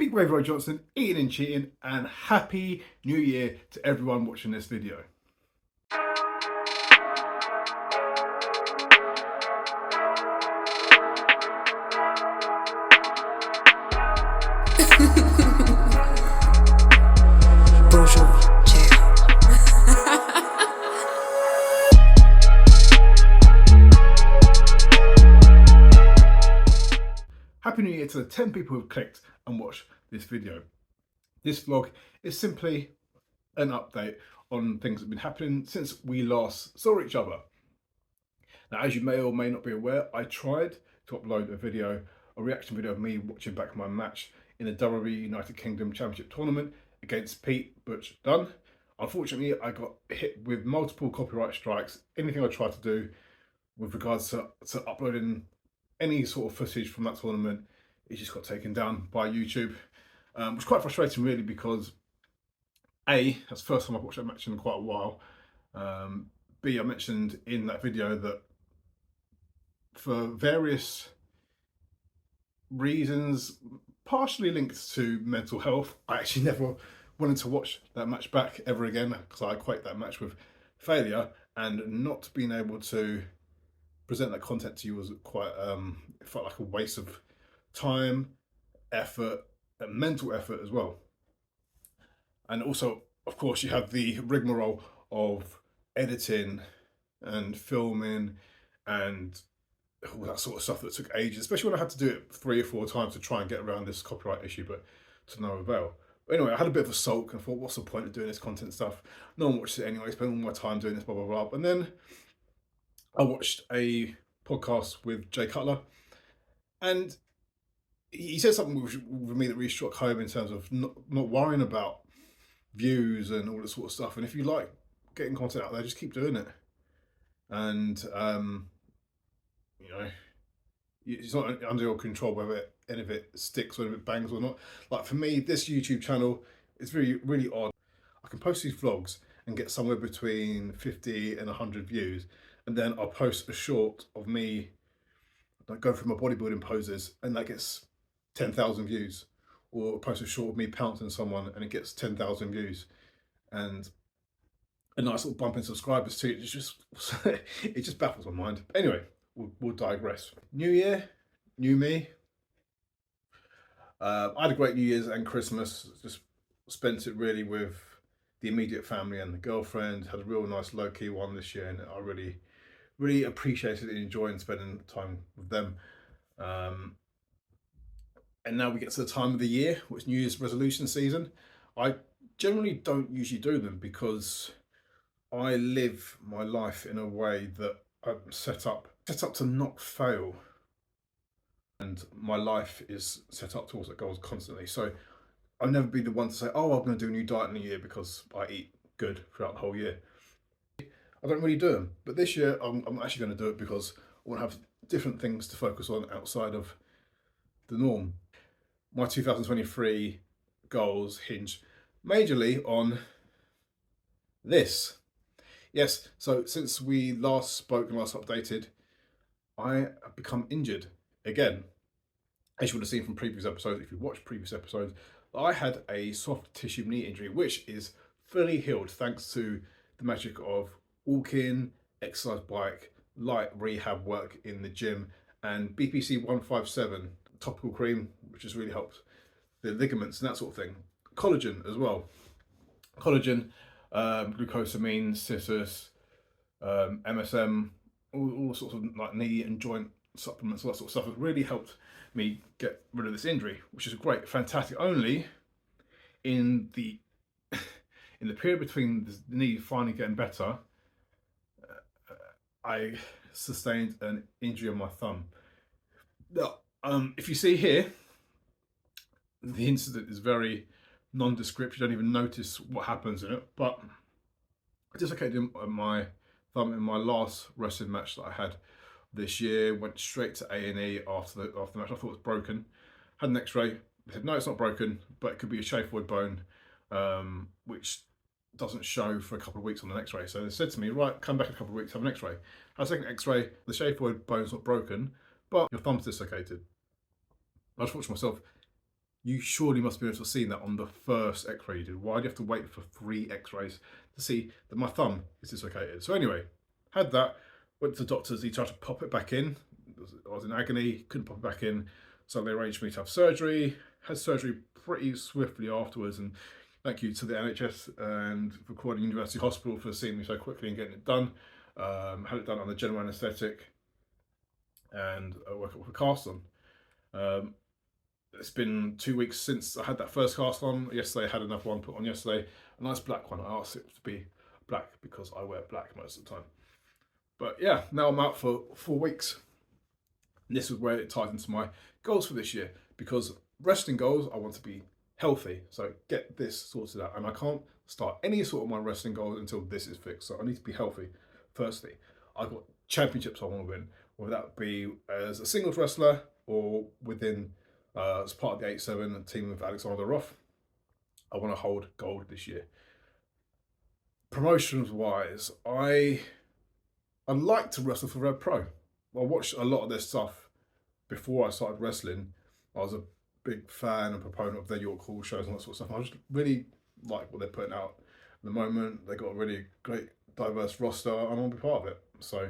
Big Wavy Johnson, Eating and Cheating, and Happy New Year to everyone watching this video. Happy New Year to the 10 people who've clicked and watched this video. This vlog is simply an update on things that have been happening since we last saw each other. Now, as you may or may not be aware, I tried to upload a reaction video of me watching back my match in the WWE United Kingdom Championship Tournament against Pete Butch Dunn. Unfortunately, I got hit with multiple copyright strikes. Anything I tried to do with regards to uploading any sort of footage from that tournament, it just got taken down by YouTube, which was quite frustrating really, because A, that's the first time I've watched that match in quite a while. B, I mentioned in that video that for various reasons, partially linked to mental health, I actually never wanted to watch that match back ever again, because I equate that match with failure, and not being able to present that content to you was quite, it felt like a waste of time, effort, and mental effort as well. And also, of course, you have the rigmarole of editing and filming and all that sort of stuff that took ages, especially when I had to do it 3 or 4 times to try and get around this copyright issue, but to no avail. But anyway, I had a bit of a sulk and thought, what's the point of doing this content stuff? No one watches it anyway, spend all my time doing this, blah, blah, blah. And then I watched a podcast with Jay Cutler, and he said something with me that really struck home in terms of not worrying about views and all this sort of stuff. And if you like getting content out there, just keep doing it. And you know, it's not under your control whether any of it sticks or if it bangs or not. Like for me, this YouTube channel is really odd. I can post these vlogs and get somewhere between 50 and 100 views, and then I'll post a short of me like going through my bodybuilding poses and that gets 10,000 views, or post a short of me pouncing someone and it gets 10,000 views, and a nice little bump in subscribers too. It's just it just baffles my mind. But anyway, we'll digress. New year, new me. I had a great New Year's and Christmas. Just spent it really with the immediate family and the girlfriend. Had a real nice low-key one this year, and I really appreciated and enjoying spending time with them. And now we get to the time of the year, which is New Year's resolution season. I generally don't usually do them because I live my life in a way that I'm set up to not fail. And my life is set up towards that goals constantly. So I'll never be the one to say, oh, I'm going to do a new diet in a year because I eat good throughout the whole year. I don't really do them. But this year, I'm actually going to do it because I want to have different things to focus on outside of the norm. My 2023 goals hinge majorly on this. Yes, so since we last spoke and last updated, I have become injured again. As you would have seen from previous episodes, if you watched previous episodes, I had a soft tissue knee injury, which is fully healed thanks to the magic of walking, exercise bike, light rehab work in the gym, and BPC 157 topical cream, which has really helped the ligaments and that sort of thing. Collagen as well. Collagen, glucosamine, citrus, MSM, all sorts of like knee and joint supplements, all that sort of stuff has really helped me get rid of this injury, which is great, fantastic. Only in the period between the knee finally getting better, I sustained an injury on my thumb. Now, if you see here, the incident is very nondescript. You don't even notice what happens in it. But I dislocated my thumb in my last wrestling match that I had this year. Went straight to A&E after the match. I thought it was broken. Had an X-ray. They said no, it's not broken, but it could be a scaphoid bone, which doesn't show for a couple of weeks on an X-ray. So they said to me, right, come back in a couple of weeks, have an X-ray. I had a second X-ray. The scaphoid bone's not broken, but your thumb's dislocated. I just thought to myself, You surely must be able to have seen that on the first x-ray you did. Why do you have to wait for 3 x-rays to see that my thumb is dislocated? So anyway, had that, went to the doctors, he tried to pop it back in. I was in agony, couldn't pop it back in. So they arranged for me to have surgery, had surgery pretty swiftly afterwards, and thank you to the NHS and for Croydon University Hospital for seeing me so quickly and getting it done. Had it done under general anaesthetic and work with a cast on. It's been 2 weeks since I had that first cast on. Yesterday I had another one put on yesterday, a nice black one. I asked it to be black because I wear black most of the time. But yeah, now I'm out for 4 weeks. And this is where it ties into my goals for this year, because wrestling goals, I want to be healthy. So get this sorted out, and I can't start any sort of my wrestling goals until this is fixed. So I need to be healthy. Firstly, I've got championships I want to win, whether that be as a singles wrestler or within as part of the 8-7 team with Alexander Roth. I want to hold gold this year. Promotions wise, I like to wrestle for Red Pro. I watched a lot of their stuff before I started wrestling. I was a big fan and proponent of their York Hall shows and that sort of stuff. I just really like what they're putting out at the moment. They got a really great diverse roster. I want to be part of it. So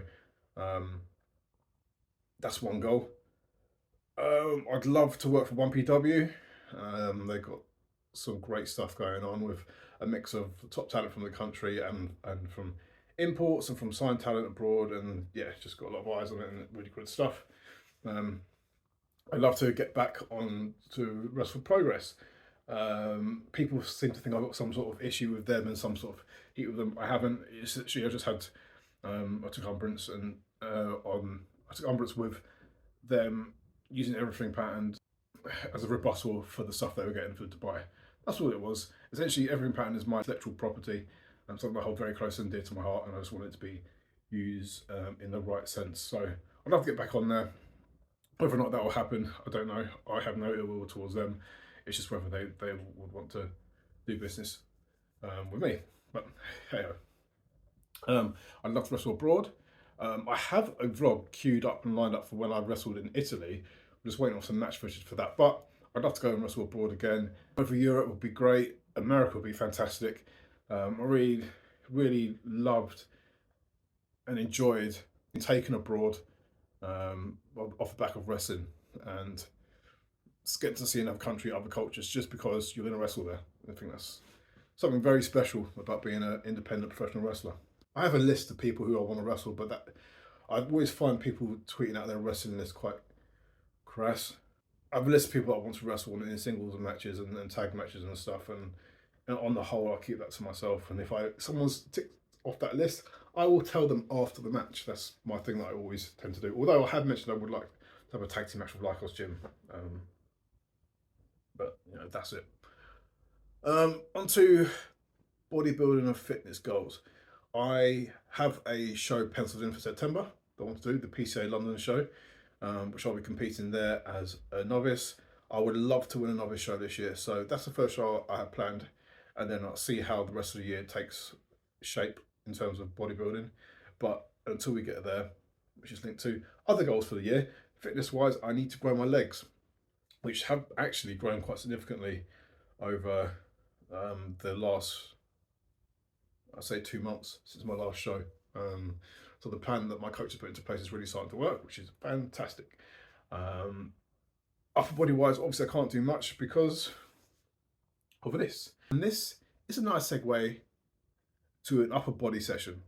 that's one goal. I'd love to work for 1PW. They've got some great stuff going on with a mix of top talent from the country and from imports and from signed talent abroad, and yeah, just got a lot of eyes on it and really good stuff. I'd love to get back on to Wrestle Progress. People seem to think I've got some sort of issue with them and some sort of heat with them. I haven't. It's actually, I just had I took umbrance with them using everything patterned as a rebuttal for the stuff they were getting for Dubai. That's all it was. Essentially, everything pattern is my intellectual property and something I hold very close and dear to my heart, and I just want it to be used in the right sense. So I'd love to get back on there. Whether or not that will happen, I don't know. I have no ill will towards them. It's just whether they would want to do business with me. But hey, I'd love to wrestle abroad. I have a vlog queued up and lined up for when I wrestled in Italy. I'm just waiting on some match footage for that. But I'd love to go and wrestle abroad again. Over Europe would be great. America would be fantastic. I really loved and enjoyed being taken abroad off the back of wrestling, and getting to see another country, other cultures, just because you're going to wrestle there. I think that's something very special about being an independent professional wrestler. I have a list of people who I want to wrestle, but that I always find people tweeting out their wrestling list quite crass. I have a list of people that I want to wrestle in singles and matches and tag matches and stuff, and on the whole, I'll keep that to myself. And if someone's ticked off that list, I will tell them after the match. That's my thing that I always tend to do. Although I have mentioned I would like to have a tag team match with Lycos Gym, but you know, that's it. Onto bodybuilding and fitness goals. I have a show penciled in for September that I want to do, the PCA London show, which I'll be competing there as a novice. I would love to win a novice show this year, so that's the first show I have planned, and then I'll see how the rest of the year takes shape in terms of bodybuilding. But until we get there, which is linked to other goals for the year, fitness-wise, I need to grow my legs, which have actually grown quite significantly over the last, I'd say, 2 months since my last show. So the plan that my coach has put into place is really starting to work, which is fantastic. Upper body wise, obviously I can't do much because of this. And this is a nice segue to an upper body session.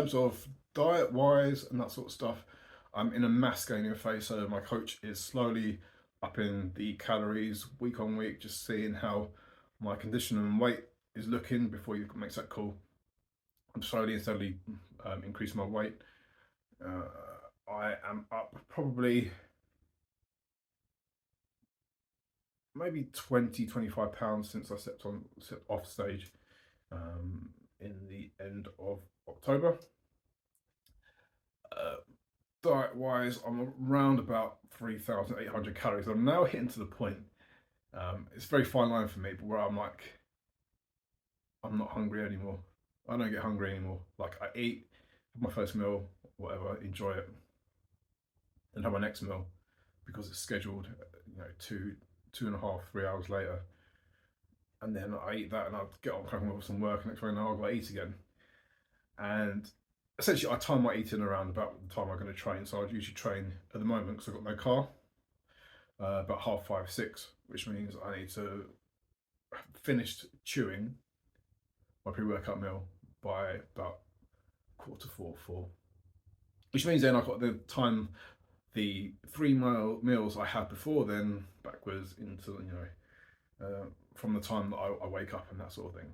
terms of diet wise and that sort of stuff, I'm in a mass gaining phase. So my coach is slowly upping the calories week on week, just seeing how my condition and weight is looking before he makes that call. I'm slowly and steadily increasing my weight. I am up probably maybe 20-25 pounds since I stepped off stage in the end of October. Diet wise, I'm around about 3,800 calories. I'm now hitting to the point. It's a very fine line for me, but where I'm like, I'm not hungry anymore. I don't get hungry anymore. Like I eat, have my first meal, whatever, enjoy it, and have my next meal because it's scheduled, 2.5, 3 hours later. And then I eat that and I'll get on cracking with some work, and next thing I know, I've got to eat again. And essentially, I time my eating around about the time I'm going to train. So I'd usually train at the moment because I've got no car, about 5:30, 6, which means I need to finish chewing my pre-workout meal by about 3:45, 4, which means then I've got the time, the 3 meals I had before then backwards into, from the time that I wake up and that sort of thing.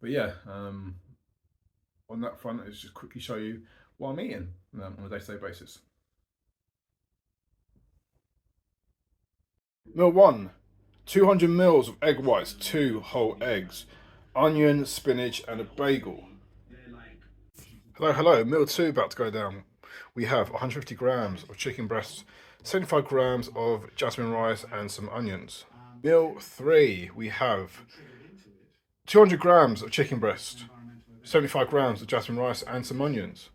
But yeah, on that front, let's just quickly show you what I'm eating on a day-to-day basis. Meal 1, 200 mils of egg whites, 2 whole eggs, onion, spinach, and a bagel. Hello, hello. Meal 2 about to go down. We have 150 grams of chicken breasts, 75 grams of jasmine rice, and some onions. Meal 3, we have 200 grams of chicken breast, 75 grams of jasmine rice, and some onions.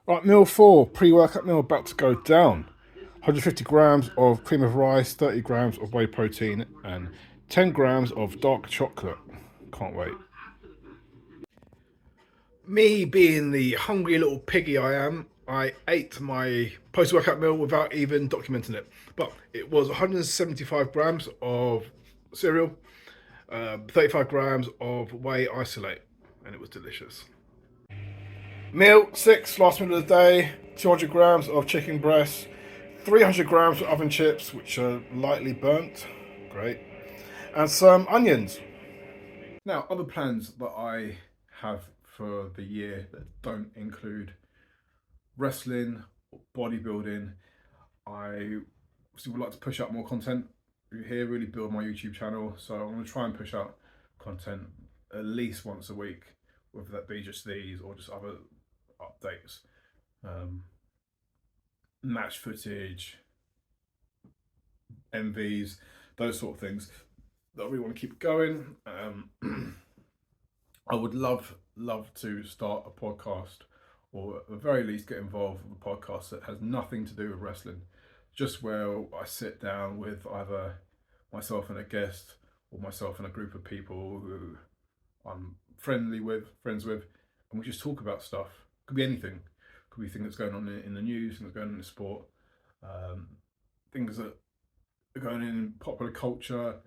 Right, meal 4, pre-workout meal about to go down. 150 grams of cream of rice, 30 grams of whey protein, and 10 grams of dark chocolate. Can't wait. Me being the hungry little piggy I am, I ate my post-workout meal without even documenting it. But it was 175 grams of cereal, 35 grams of whey isolate, and it was delicious. Meal 6, last meal of the day, 200 grams of chicken breast, 300 grams of oven chips, which are lightly burnt, great, and some onions. Now, other plans that I have for the year that don't include wrestling or bodybuilding, I would like to push out more content here, really build my YouTube channel. So I'm going to try and push out content at least once a week, whether that be just these or just other updates, match footage, MVs, those sort of things that I really want to keep going. I would love to start a podcast, or at the very least get involved with a podcast that has nothing to do with wrestling, just where I sit down with either myself and a guest or myself and a group of people who I'm friends with, and we just talk about stuff. Could be anything. Could be things that's going on in the news, things that's going on in the sport, things that are going on in popular culture,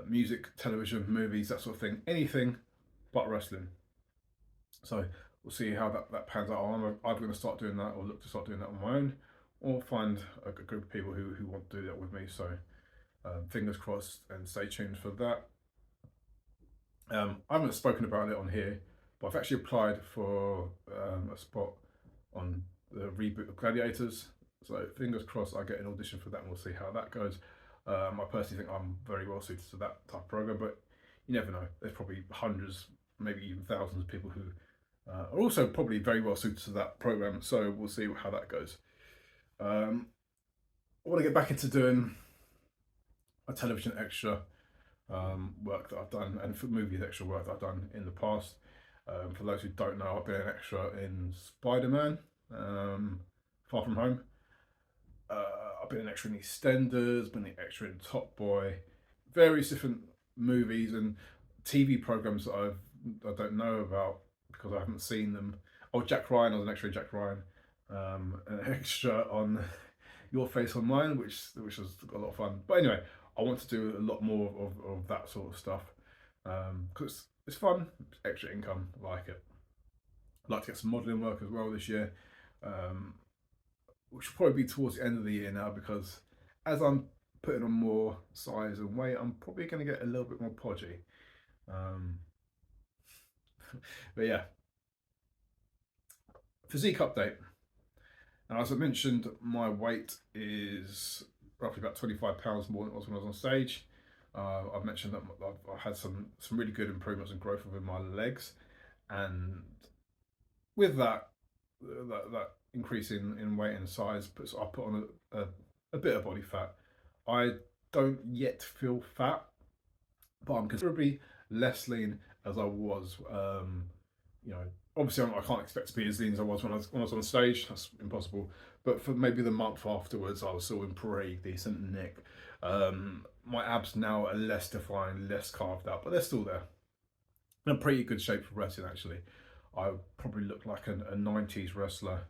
music, television, movies, that sort of thing. Anything but wrestling. So we'll see how that pans out. I'm either going to start doing that or look to start doing that on my own, or find a group of people who want to do that with me. So fingers crossed, and stay tuned for that. I haven't spoken about it on here, but I've actually applied for a spot on the reboot of Gladiators. So fingers crossed I get an audition for that, and we'll see how that goes. I personally think I'm very well suited to that type of program, but you never know. There's probably hundreds, maybe even thousands of people who are also probably very well suited to that program. So we'll see how that goes. I want to get back into doing a television extra work that I've done, and for movies extra work that I've done in the past. For those who don't know, I've been an extra in Spider-Man, Far From Home. I've been an extra in EastEnders, been an extra in Top Boy, various different movies and TV programs that I don't know about because I haven't seen them. Oh, Jack Ryan, I was an extra in Jack Ryan, an extra on Your Face on Mine, which was a lot of fun. But anyway, I want to do a lot more of that sort of stuff because it's fun, it's extra income, I like it. I'd like to get some modelling work as well this year, um, which will probably be towards the end of the year now, because as I'm putting on more size and weight, I'm probably going to get a little bit more podgy. Um, but yeah, physique update. And as I mentioned, my weight is roughly about 25 pounds more than it was when I was on stage. I've mentioned that I've had some really good improvements and growth within my legs, and with that increase in weight and size, I put on a bit of body fat. I don't yet feel fat, but I'm considerably less lean as I was. You know, obviously I can't expect to be as lean as I was when I was on stage. That's impossible. But for maybe the month afterwards, I was still in pretty decent nick. My abs now are less defined, less carved out, but they're still there. In a pretty good shape for wrestling, actually. I probably look like a 90s wrestler,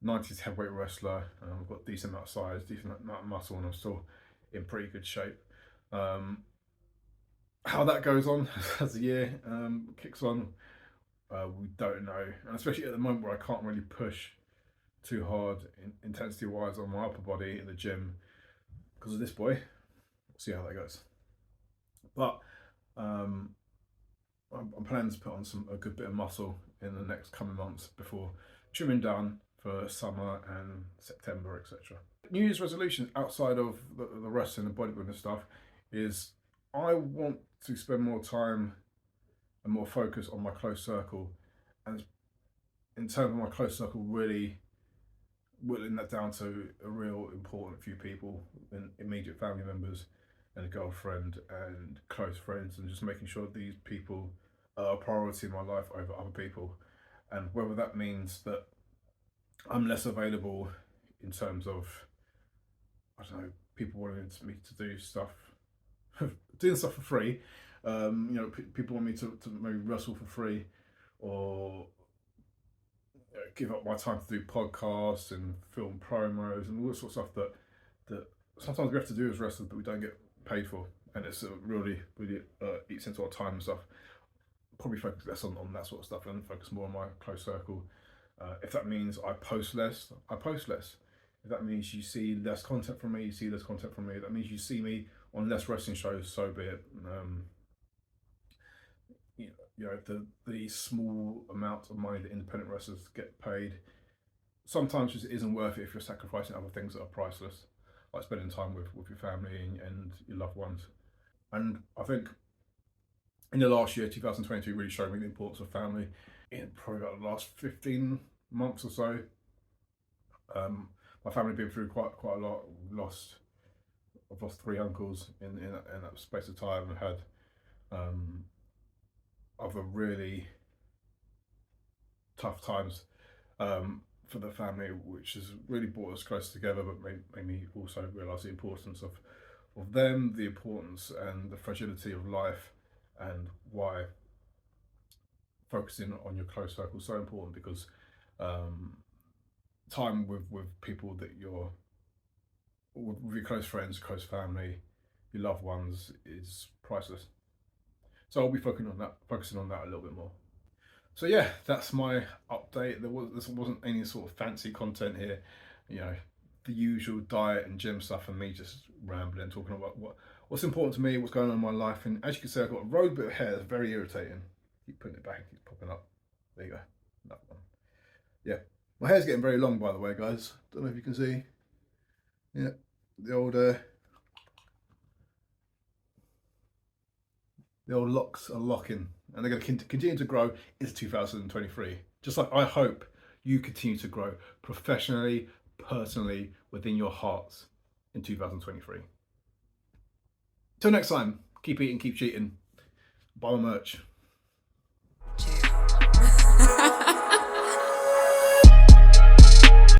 90s heavyweight wrestler. I've got a decent amount of size, decent amount of muscle, and I'm still in pretty good shape. How that goes on as the year kicks on, we don't know, and especially at the moment where I can't really push too hard intensity wise on my upper body in the gym because of this boy. We'll see how that goes. But I'm planning to put on a good bit of muscle in the next coming months before trimming down for summer and September, etc. New Year's resolution outside of the wrestling and bodybuilding stuff is I want to spend more time and more focus on my close circle, and in terms of my close circle, really whittling that down to a real important few people, and immediate family members, and a girlfriend and close friends, and just making sure these people are a priority in my life over other people. And whether that means that I'm less available in terms of, I don't know, people wanting me to do stuff, doing stuff for free. You know, people want me to maybe wrestle for free, or give up my time to do podcasts and film promos and all this sort of stuff that sometimes we have to do as wrestlers, but we don't get paid for, and it's really eats into our time and stuff. Probably focus less on that sort of stuff and focus more on my close circle. If that means I post less, I post less. If that means you see less content from me, you see less content from me. If that means you see me on less wrestling shows, so be it. You know, the small amount of money that independent wrestlers get paid sometimes just isn't worth it if you're sacrificing other things that are priceless, like spending time with your family and your loved ones. And I think in the last year, 2022 really showed me the importance of family. In probably about the last 15 months or so, my family have been through quite a lot. I've lost 3 uncles in that space of time, and had other really tough times for the family, which has really brought us close together, but made me also realise the importance of them, the importance and the fragility of life, and why focusing on your close circle is so important, because time with people that you're with your close friends, close family, your loved ones is priceless. So I'll be focusing on that a little bit more. So yeah, that's my update. This wasn't any sort of fancy content here, you know, the usual diet and gym stuff, and me just rambling, talking about what's important to me, what's going on in my life. And as you can see, I've got a road bit of hair that's very irritating. Keep putting it back, it keeps popping up. There you go. That one. Yeah, my hair's getting very long, by the way, guys. Don't know if you can see. Yeah, the old locks are locking, and they're going to continue to grow into 2023. Just like I hope you continue to grow professionally, personally, within your hearts in 2023. Till next time, keep eating, keep cheating. Buy my merch.